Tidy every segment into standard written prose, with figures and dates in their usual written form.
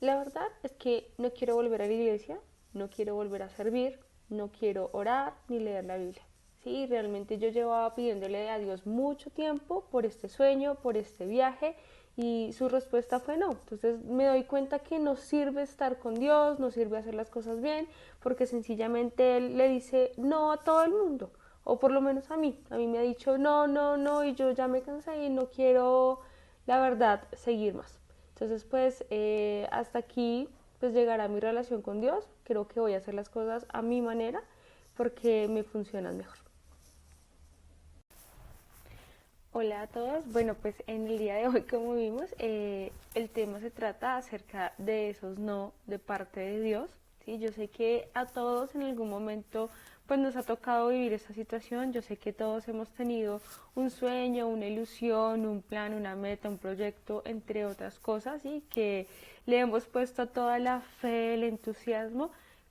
La verdad es que no quiero volver a la iglesia, no quiero volver a servir, no quiero orar ni leer la Biblia. Sí, realmente yo llevaba pidiéndole a Dios mucho tiempo por este sueño, por este viaje, y su respuesta fue no. Entonces me doy cuenta que no sirve estar con Dios, no sirve hacer las cosas bien, porque sencillamente Él le dice no a todo el mundo, o por lo menos a mí. A mí me ha dicho no, no, no, y yo ya me cansé y no quiero, la verdad, seguir más. Entonces, pues hasta aquí pues llegará mi relación con Dios. Creo que voy a hacer las cosas a mi manera porque me funcionan mejor. Hola a todos. Bueno, pues en el día de hoy, como vimos, el tema se trata acerca de esos no de parte de Dios. ¿Sí? Yo sé que a todos en algún momento pues nos ha tocado vivir esta situación. Yo sé que todos hemos tenido un sueño, una ilusión, un plan, una meta, un proyecto, entre otras cosas, y que le hemos puesto toda la fe, el entusiasmo,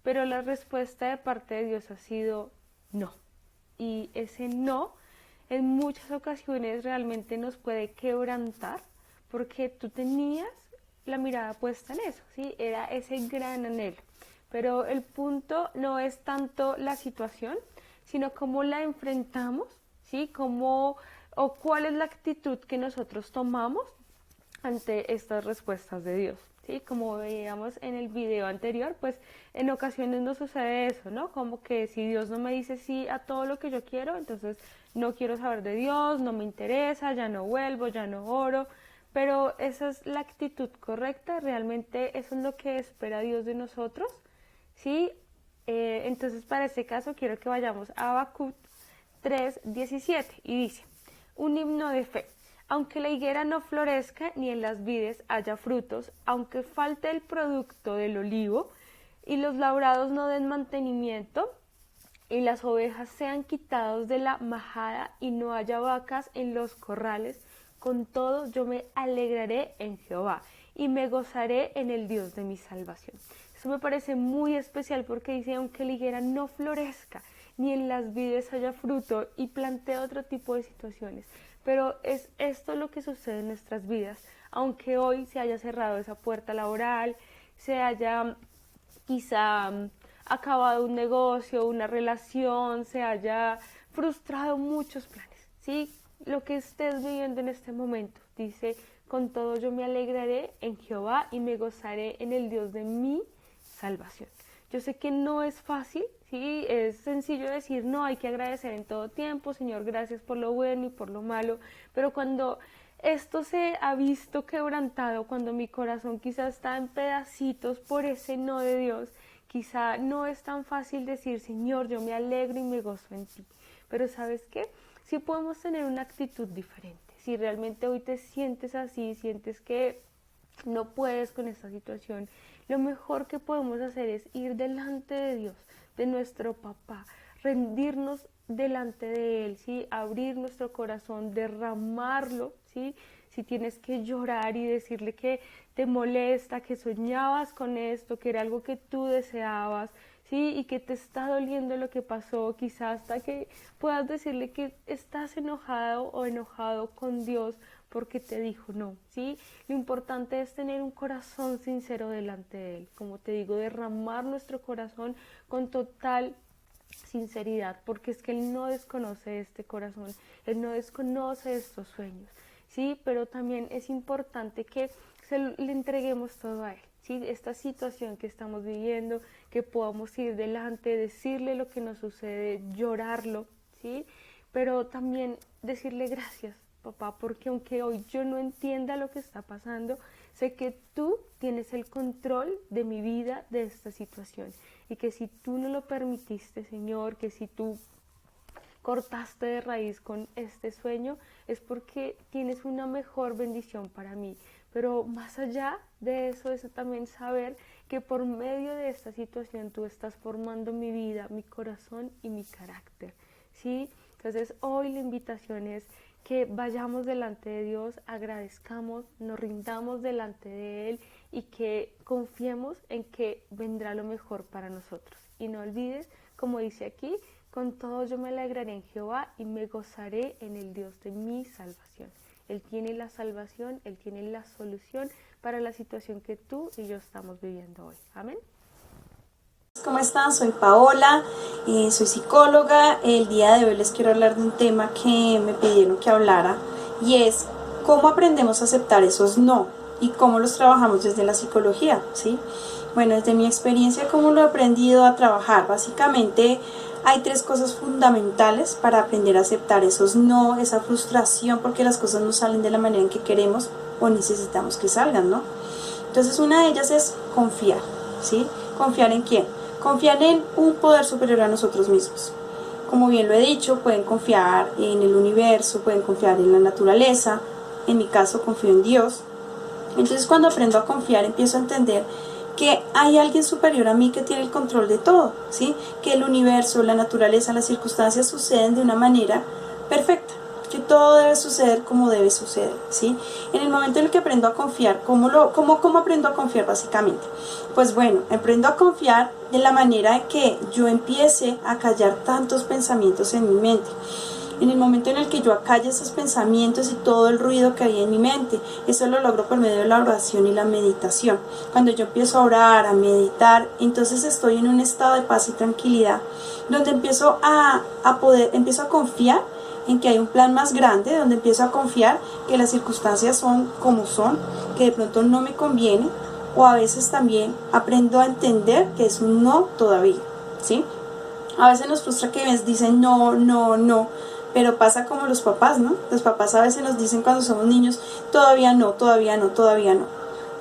pero la respuesta de parte de Dios ha sido no. Y ese no en muchas ocasiones realmente nos puede quebrantar porque tú tenías la mirada puesta en eso, ¿sí? Era ese gran anhelo. Pero el punto no es tanto la situación, sino cómo la enfrentamos, ¿sí? Cómo o cuál es la actitud que nosotros tomamos ante estas respuestas de Dios. ¿Sí? Como veíamos en el video anterior, pues en ocasiones nos sucede eso, ¿no? Como que si Dios no me dice sí a todo lo que yo quiero, entonces no quiero saber de Dios, no me interesa, ya no vuelvo, ya no oro. Pero esa es la actitud correcta, realmente eso es lo que espera Dios de nosotros, ¿sí? Entonces para este caso quiero que vayamos a Habacuc 3:17 y dice, un himno de fe. Aunque la higuera no florezca ni en las vides haya frutos, aunque falte el producto del olivo y los labrados no den mantenimiento y las ovejas sean quitados de la majada y no haya vacas en los corrales, con todo yo me alegraré en Jehová y me gozaré en el Dios de mi salvación. Eso me parece muy especial porque dice, aunque la higuera no florezca, ni en las vides haya fruto, y plantea otro tipo de situaciones. Pero es esto lo que sucede en nuestras vidas. Aunque hoy se haya cerrado esa puerta laboral, se haya quizá acabado un negocio, una relación, se haya frustrado muchos planes, ¿sí? Lo que estés viviendo en este momento, dice, con todo yo me alegraré en Jehová y me gozaré en el Dios de mi salvación. Yo sé que no es fácil, ¿sí? Es sencillo decir, no, hay que agradecer en todo tiempo, Señor, gracias por lo bueno y por lo malo, pero cuando esto se ha visto quebrantado, cuando mi corazón quizás está en pedacitos por ese no de Dios, quizá no es tan fácil decir, Señor, yo me alegro y me gozo en ti. Pero ¿sabes qué? Sí podemos tener una actitud diferente. Si realmente hoy te sientes así, sientes que no puedes con esta situación, lo mejor que podemos hacer es ir delante de Dios, de nuestro papá, rendirnos delante de Él, ¿sí? Abrir nuestro corazón, derramarlo, ¿sí? Si tienes que llorar y decirle que te molesta, que soñabas con esto, que era algo que tú deseabas, ¿sí? Y que te está doliendo lo que pasó, quizás hasta que puedas decirle que estás enojado o enojado con Dios porque te dijo no, ¿sí? Lo importante es tener un corazón sincero delante de Él, como te digo, derramar nuestro corazón con total sinceridad, porque es que Él no desconoce este corazón, Él no desconoce estos sueños, ¿sí? Pero también es importante que le entreguemos todo a Él, ¿sí? Esta situación que estamos viviendo, que podamos ir delante, decirle lo que nos sucede, llorarlo, ¿sí? Pero también decirle gracias, papá, porque aunque hoy yo no entienda lo que está pasando, sé que tú tienes el control de mi vida, de esta situación, y que si tú no lo permitiste, Señor, que si tú cortaste de raíz con este sueño, es porque tienes una mejor bendición para mí. Pero más allá de eso, es también saber que por medio de esta situación tú estás formando mi vida, mi corazón y mi carácter, ¿sí? Entonces hoy la invitación es que vayamos delante de Dios, agradezcamos, nos rindamos delante de Él y que confiemos en que vendrá lo mejor para nosotros. Y no olvides, como dice aquí, con todo yo me alegraré en Jehová y me gozaré en el Dios de mi salvación. Él tiene la salvación, Él tiene la solución para la situación que tú y yo estamos viviendo hoy. Amén. ¿Cómo están? Soy Paola, soy psicóloga. El día de hoy les quiero hablar de un tema que me pidieron que hablara y es cómo aprendemos a aceptar esos no y cómo los trabajamos desde la psicología, ¿sí? Bueno, desde mi experiencia, cómo lo he aprendido a trabajar. Básicamente hay 3 cosas fundamentales para aprender a aceptar esos no, esa frustración porque las cosas no salen de la manera en que queremos o necesitamos que salgan, ¿no? Entonces una de ellas es confiar, ¿sí? ¿Confiar en quién? Confiar en un poder superior a nosotros mismos. Como bien lo he dicho, pueden confiar en el universo, pueden confiar en la naturaleza. En mi caso, confío en Dios. Entonces, cuando aprendo a confiar, empiezo a entender que hay alguien superior a mí que tiene el control de todo, ¿sí? Que el universo, la naturaleza, las circunstancias suceden de una manera perfecta, que todo debe suceder como debe suceder, ¿sí? En el momento en el que aprendo a confiar, ¿cómo aprendo a confiar básicamente? Pues bueno, aprendo a confiar de la manera de que yo empiece a callar tantos pensamientos en mi mente. En el momento en el que yo acalle esos pensamientos y todo el ruido que hay en mi mente, eso lo logro por medio de la oración y la meditación. Cuando yo empiezo a orar, a meditar, entonces estoy en un estado de paz y tranquilidad, donde empiezo a confiar en que hay un plan más grande, donde empiezo a confiar que las circunstancias son como son, que de pronto no me conviene, o a veces también aprendo a entender que es un no todavía, ¿sí? A veces nos frustra que dicen no, no, no, pero pasa como los papás, ¿no? Los papás a veces nos dicen cuando somos niños, todavía no, todavía no, todavía no.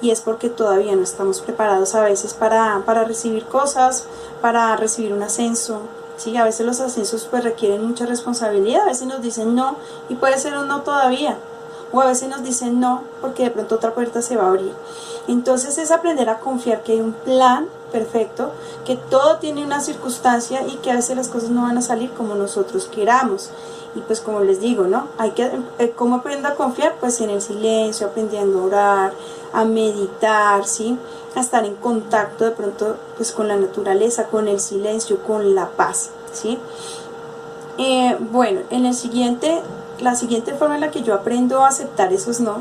Y es porque todavía no estamos preparados a veces para recibir cosas, para recibir un ascenso. Sí, a veces los ascensos pues requieren mucha responsabilidad, a veces nos dicen no y puede ser un no todavía, o a veces nos dicen no porque de pronto otra puerta se va a abrir. Entonces es aprender a confiar que hay un plan perfecto, que todo tiene una circunstancia y que a veces las cosas no van a salir como nosotros queramos. Y pues como les digo, ¿no? ¿Cómo aprendo a confiar? Pues en el silencio, aprendiendo a orar, a meditar, ¿sí? A estar en contacto de pronto pues con la naturaleza, con el silencio, con la paz, ¿sí? Bueno, la siguiente forma en la que yo aprendo a aceptar esos no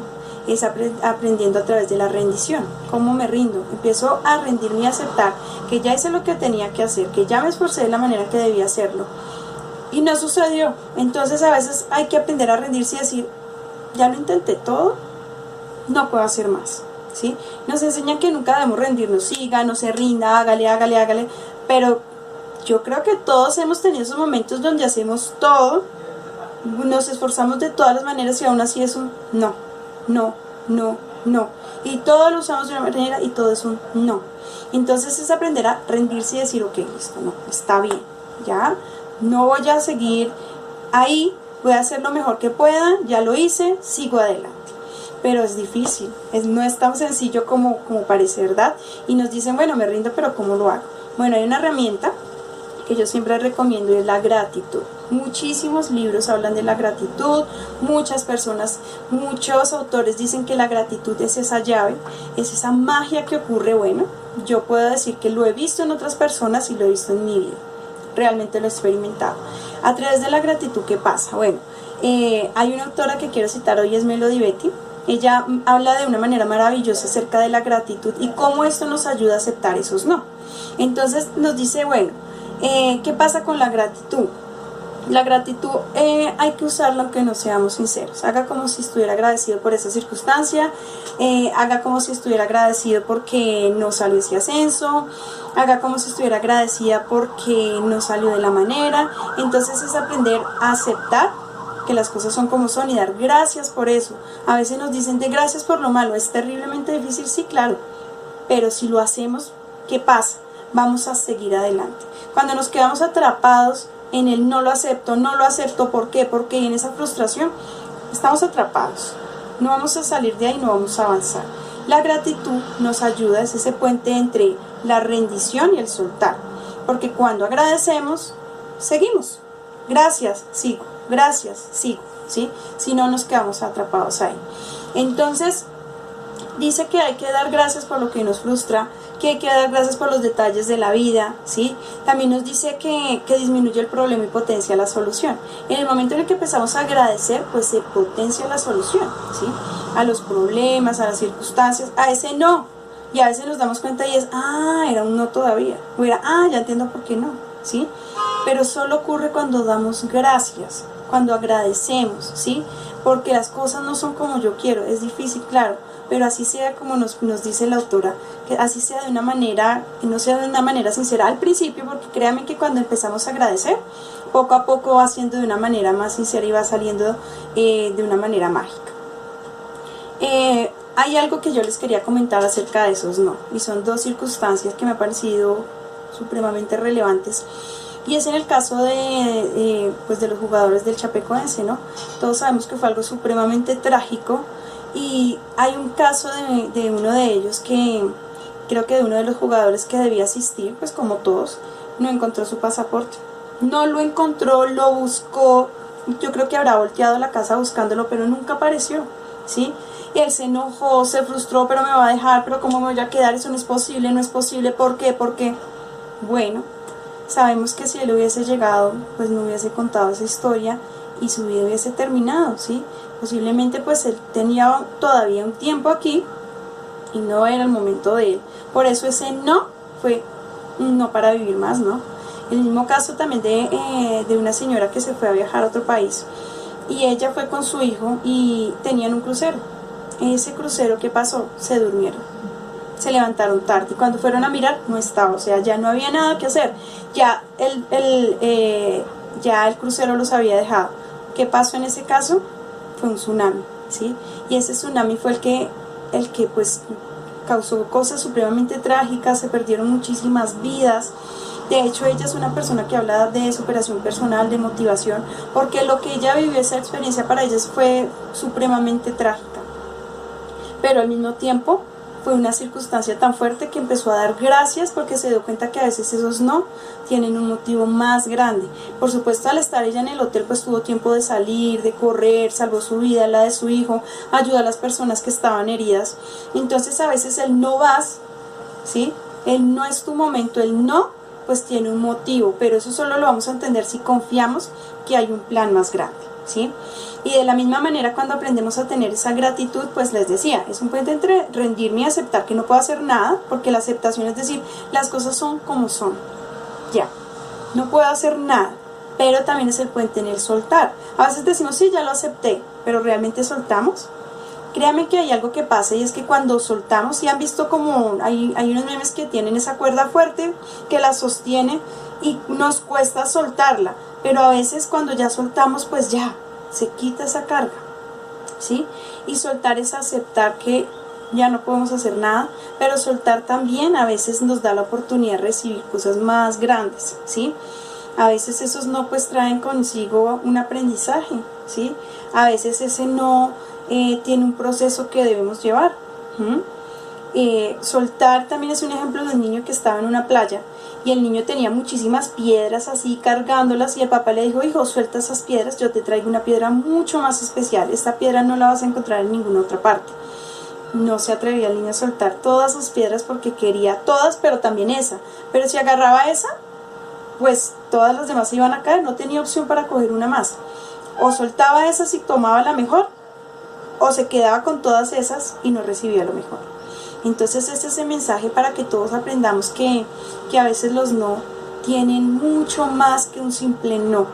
es aprendiendo a través de la rendición. ¿Cómo me rindo? Empiezo a rendirme y a aceptar que ya hice lo que tenía que hacer, que ya me esforcé de la manera que debía hacerlo y no sucedió. Entonces a veces hay que aprender a rendirse y decir, ya lo intenté todo, no puedo hacer más, ¿sí? Nos enseñan que nunca debemos rendirnos, siga, no se rinda, hágale, pero yo creo que todos hemos tenido esos momentos donde hacemos todo, nos esforzamos de todas las maneras y aún así es un no, no, no, no. Y todo lo usamos de una manera y todo es un no. Entonces es aprender a rendirse y decir, ok, listo, no, está bien, ya, no voy a seguir ahí, voy a hacer lo mejor que pueda, ya lo hice, sigo adelante. Pero es difícil, no es tan sencillo como parece, ¿verdad? Y nos dicen, bueno, me rindo, pero ¿cómo lo hago? Bueno, hay una herramienta que yo siempre recomiendo y es la gratitud. Muchísimos libros hablan de la gratitud, muchas personas, muchos autores dicen que la gratitud es esa llave, es esa magia que ocurre. Bueno, yo puedo decir que lo he visto en otras personas y lo he visto en mi vida, realmente lo he experimentado. A través de la gratitud, ¿qué pasa? Bueno, hay una autora que quiero citar hoy, es Melody Beattie. Ella habla de una manera maravillosa acerca de la gratitud y cómo esto nos ayuda a aceptar esos no. Entonces nos dice, bueno, ¿qué pasa con la gratitud? La gratitud hay que usarla aunque no seamos sinceros. Haga como si estuviera agradecido por esa circunstancia, haga como si estuviera agradecido porque no salió ese ascenso, haga como si estuviera agradecida porque no salió de la manera. Entonces es aprender a aceptar que las cosas son como son y dar gracias por eso. A veces nos dicen de gracias por lo malo, es terriblemente difícil, sí, claro, pero si lo hacemos, ¿qué pasa? Vamos a seguir adelante. Cuando nos quedamos atrapados en el no lo acepto, ¿por qué? Porque en esa frustración estamos atrapados. No vamos a salir de ahí, no vamos a avanzar. La gratitud nos ayuda, es ese puente entre la rendición y el soltar. Porque cuando agradecemos, seguimos. Gracias, sigo. Gracias, sigo. ¿Sí? Si no, nos quedamos atrapados ahí. Entonces, dice que hay que dar gracias por lo que nos frustra, que hay que dar gracias por los detalles de la vida, ¿sí? También nos dice que disminuye el problema y potencia la solución. En el momento en el que empezamos a agradecer, pues se potencia la solución, ¿sí? A los problemas, a las circunstancias, a ese no. Y a veces nos damos cuenta y es, era un no todavía. O era, ya entiendo por qué no, ¿sí? Pero solo ocurre cuando damos gracias, cuando agradecemos, ¿sí? Porque las cosas no son como yo quiero, es difícil, claro, pero así sea como nos dice la autora, que así sea de una manera, que no sea de una manera sincera al principio, porque créanme que cuando empezamos a agradecer, poco a poco va siendo de una manera más sincera y va saliendo de una manera mágica. Hay algo que yo les quería comentar acerca de esos no, y son dos circunstancias que me han parecido supremamente relevantes. Y es en el caso de los jugadores del Chapecoense, ¿no? Todos sabemos que fue algo supremamente trágico, y hay un caso de uno de ellos que creo que de uno de los jugadores que debía asistir, pues como todos, no encontró su pasaporte. No lo encontró, lo buscó, yo creo que habrá volteado a la casa buscándolo, pero nunca apareció, ¿sí? Y él se enojó, se frustró, pero me va a dejar, pero ¿cómo me voy a quedar? Eso no es posible, no es posible, ¿por qué? ¿Por qué? Bueno, sabemos que si él hubiese llegado, pues no hubiese contado esa historia y su vida hubiese terminado, ¿sí? Posiblemente pues él tenía todavía un tiempo aquí y no era el momento de él. Por eso ese no fue un no para vivir más, ¿no? El mismo caso también de una señora que se fue a viajar a otro país y ella fue con su hijo y tenían un crucero. Ese crucero, ¿qué pasó? Se durmieron. Se levantaron tarde y cuando fueron a mirar no estaba, o sea, ya no había nada que hacer, ya el crucero los había dejado. ¿Qué pasó en ese caso? Fue un tsunami, ¿sí? Y ese tsunami fue el que pues causó cosas supremamente trágicas, se perdieron muchísimas vidas. De hecho, ella es una persona que habla de superación personal, de motivación, porque lo que ella vivió, esa experiencia para ella fue supremamente trágica, pero al mismo tiempo fue una circunstancia tan fuerte que empezó a dar gracias porque se dio cuenta que a veces esos no tienen un motivo más grande. Por supuesto, al estar ella en el hotel, pues tuvo tiempo de salir, de correr, salvó su vida, la de su hijo, ayudó a las personas que estaban heridas. Entonces a veces el no vas, ¿sí? El no es tu momento, el no pues tiene un motivo, pero eso solo lo vamos a entender si confiamos que hay un plan más grande, ¿sí? Y de la misma manera, cuando aprendemos a tener esa gratitud, pues les decía, es un puente entre rendirme y aceptar que no puedo hacer nada, porque la aceptación es decir, las cosas son como son, ya, no puedo hacer nada, pero también es el puente en el soltar. A veces decimos, sí, ya lo acepté, pero ¿realmente soltamos? Créanme que hay algo que pasa y es que cuando soltamos, y han visto como hay unos memes que tienen esa cuerda fuerte que la sostiene y nos cuesta soltarla, pero a veces cuando ya soltamos, pues ya, se quita esa carga, ¿sí? Y soltar es aceptar que ya no podemos hacer nada, pero soltar también a veces nos da la oportunidad de recibir cosas más grandes, ¿sí? A veces esos no pues traen consigo un aprendizaje, ¿sí? A veces ese no tiene un proceso que debemos llevar. Soltar también es un ejemplo de un niño que estaba en una playa y el niño tenía muchísimas piedras así cargándolas y el papá le dijo, hijo, suelta esas piedras, yo te traigo una piedra mucho más especial, esta piedra no la vas a encontrar en ninguna otra parte. No se atrevía el niño a soltar todas sus piedras porque quería todas, pero también esa, pero si agarraba esa, pues todas las demás iban a caer, no tenía opción para coger una más, o soltaba esas y tomaba la mejor, o se quedaba con todas esas y no recibía lo mejor. Entonces este es el mensaje para que todos aprendamos que a veces los no tienen mucho más que un simple no,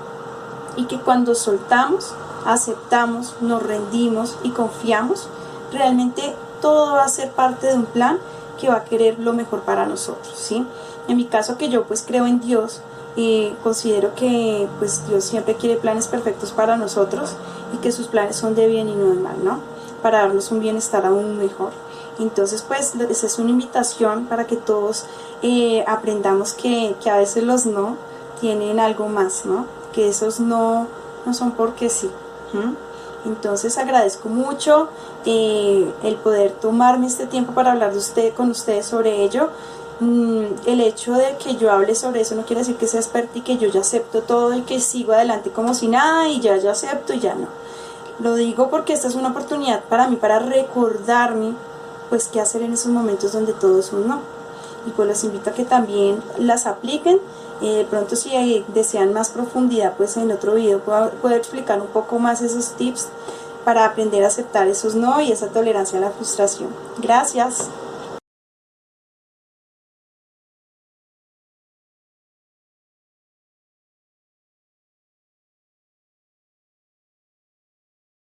y que cuando soltamos, aceptamos, nos rendimos y confiamos, realmente todo va a ser parte de un plan que va a querer lo mejor para nosotros, ¿sí? En mi caso, que yo pues creo en Dios, considero que pues Dios siempre quiere planes perfectos para nosotros y que sus planes son de bien y no de mal, ¿no? Para darnos un bienestar aún mejor. Entonces pues esa es una invitación para que todos aprendamos que a veces los no tienen algo más, ¿no? Que esos no son porque sí. Entonces agradezco mucho el poder tomarme este tiempo para hablar con ustedes sobre ello. El hecho de que yo hable sobre eso no quiere decir que sea experta y que yo ya acepto todo y que sigo adelante como si nada y ya acepto y ya no. Lo digo porque esta es una oportunidad para mí, para recordarme pues qué hacer en esos momentos donde todo es un no. y pues los invito a que también las apliquen. De pronto si desean más profundidad, pues en otro video puedo explicar un poco más esos tips para aprender a aceptar esos no y esa tolerancia a la frustración. Gracias.